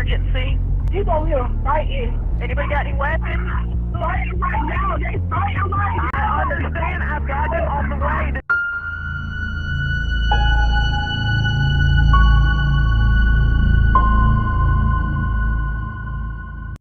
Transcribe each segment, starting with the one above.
emergency. He's over here fighting. Anybody got any weapons? Fighting right now. They fighting right now. I understand. I've got them on the way.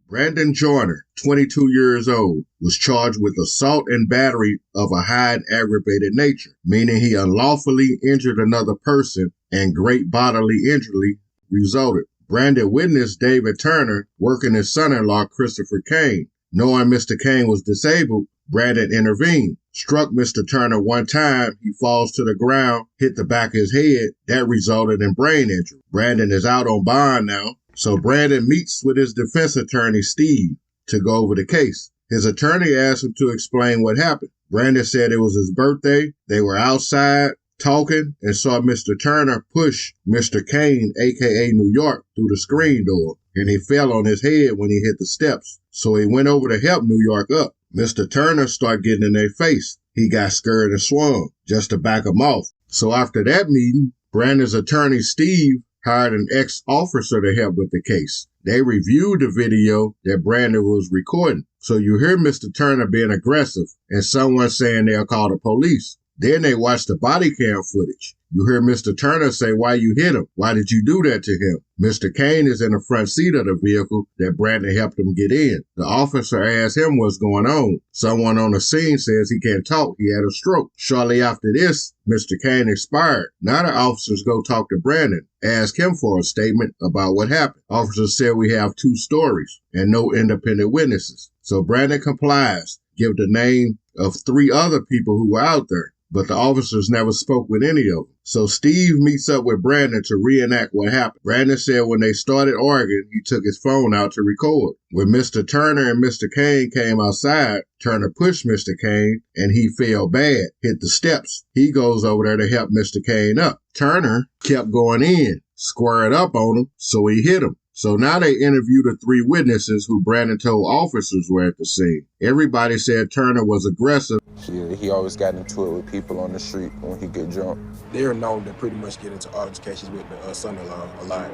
Brandon Joyner, 22 years old, was charged with assault and battery of a high and aggravated nature, meaning he unlawfully injured another person and great bodily injury resulted. Brandon witnessed David Turner working his son-in-law, Christopher Cain. Knowing Mr. Cain was disabled, Brandon intervened, struck Mr. Turner one time. He falls to the ground, hit the back of his head. That resulted in brain injury. Brandon is out on bond now. So Brandon meets with his defense attorney, Steve, to go over the case. His attorney asked him to explain what happened. Brandon said it was his birthday. They were outside talking and saw Mr. Turner push Mr. Cain, a.k.a. New York, through the screen door, and he fell on his head when he hit the steps. So he went over to help New York up. Mr. Turner started getting in their face. He got scared and swung just to back him off. So after that meeting, Brandon's attorney, Steve, hired an ex-officer to help with the case. They reviewed the video that Brandon was recording. So you hear Mr. Turner being aggressive and someone saying they'll call the police. Then they watch the body cam footage. You hear Mr. Turner say, "Why you hit him? Why did you do that to him?" Mr. Cain is in the front seat of the vehicle that Brandon helped him get in. The officer asked him what's going on. Someone on the scene says he can't talk. He had a stroke. Shortly after this, Mr. Cain expired. Now the officers go talk to Brandon, ask him for a statement about what happened. Officers said we have two stories and no independent witnesses. So Brandon complies, give the name of 3 other people who were out there. But the officers never spoke with any of them. So Steve meets up with Brandon to reenact what happened. Brandon said when they started arguing, he took his phone out to record. When Mr. Turner and Mr. Cain came outside, Turner pushed Mr. Cain and he fell bad, hit the steps. He goes over there to help Mr. Cain up. Turner kept going in, squared up on him, so he hit him. So now they interviewed the 3 witnesses who Brandon told officers were at the scene. Everybody said Turner was aggressive. Yeah, he always got into it with people on the street when he get drunk. They're known to pretty much get into altercations with the son-in-law a lot.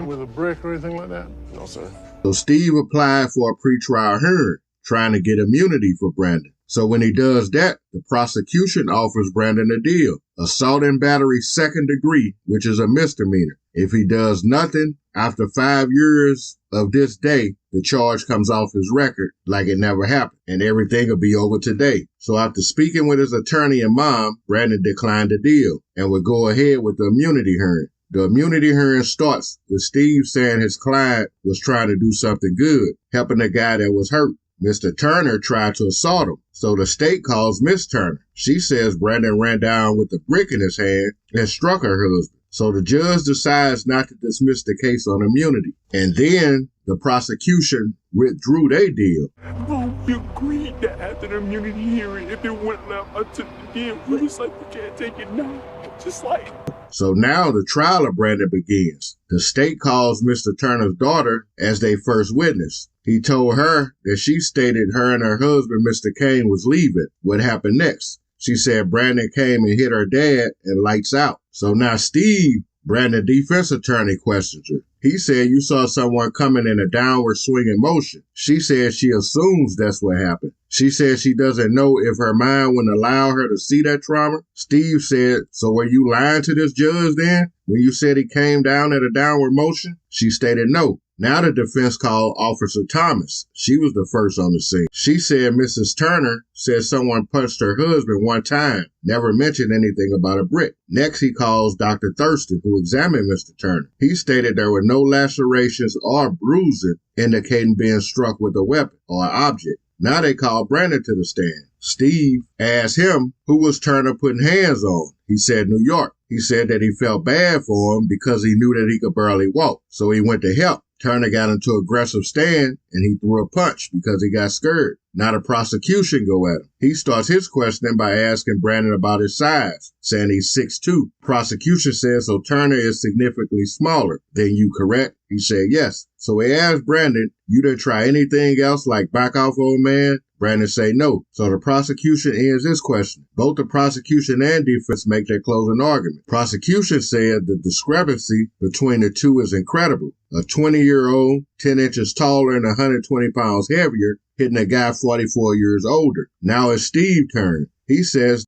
With a brick or anything like that? No, sir. So Steve applied for a pretrial hearing, trying to get immunity for Brandon. So when he does that, the prosecution offers Brandon a deal. Assault and battery 2nd degree, which is a misdemeanor. If he does nothing, after 5 years of this day, the charge comes off his record like it never happened, and everything will be over today. So after speaking with his attorney and mom, Brandon declined the deal and would go ahead with the immunity hearing. The immunity hearing starts with Steve saying his client was trying to do something good, helping the guy that was hurt. Mr. Turner tried to assault him, so the state calls Miss Turner. She says Brandon ran down with a brick in his hand and struck her husband. So the judge decides not to dismiss the case on immunity. And then the prosecution withdrew their deal. Well, we agreed that after the immunity hearing, if it wouldn't left, I took the deal. We was like, we can't take it now. Just like. So now the trial of Brandon begins. The state calls Mr. Turner's daughter as their first witness. He told her that she stated her and her husband, Mr. Cain, was leaving. What happened next? She said Brandon came and hit her dad and lights out. So now Steve, Brandon's defense attorney, questions her. He said you saw someone coming in a downward swinging motion. She said she assumes that's what happened. She said she doesn't know if her mind wouldn't allow her to see that trauma. Steve said, so were you lying to this judge then when you said he came down at a downward motion? She stated no. Now the defense called Officer Thomas. She was the first on the scene. She said Mrs. Turner said someone punched her husband one time, never mentioned anything about a brick. Next, he calls Dr. Thurston, who examined Mr. Turner. He stated there were no lacerations or bruising indicating being struck with a weapon or object. Now they call Brandon to the stand. Steve asked him who was Turner putting hands on. He said New York. He said that he felt bad for him because he knew that he could barely walk, so he went to help. Turner got into an aggressive stand and he threw a punch because he got scared. Now the prosecution go at him. He starts his questioning by asking Brandon about his size, saying he's 6'2". Prosecution says, so Turner is significantly smaller than you, correct? He said yes. So he asked Brandon, you didn't try anything else like back off, old man? Brandon say no. So the prosecution ends this question. Both the prosecution and defense make their closing argument. Prosecution said the discrepancy between the two is incredible. A 20-year-old, 10 inches taller and 120 pounds heavier, hitting a guy 44 years older. Now it's Steve's turn. He says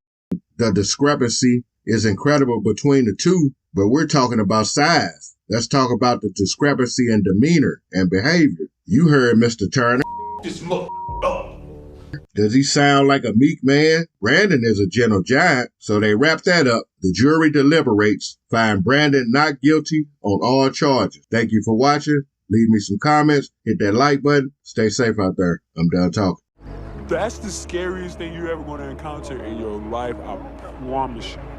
the discrepancy is incredible between the two, but we're talking about size. Let's talk about the discrepancy in demeanor and behavior. You heard Mr. Turner. This mother up. Does he sound like a meek man? Brandon is a gentle giant, so they wrap that up. The jury deliberates, find Brandon not guilty on all charges. Thank you for watching. Leave me some comments, hit that like button. Stay safe out there. I'm done talking. That's the scariest thing you're ever going to encounter in your life, I promise you.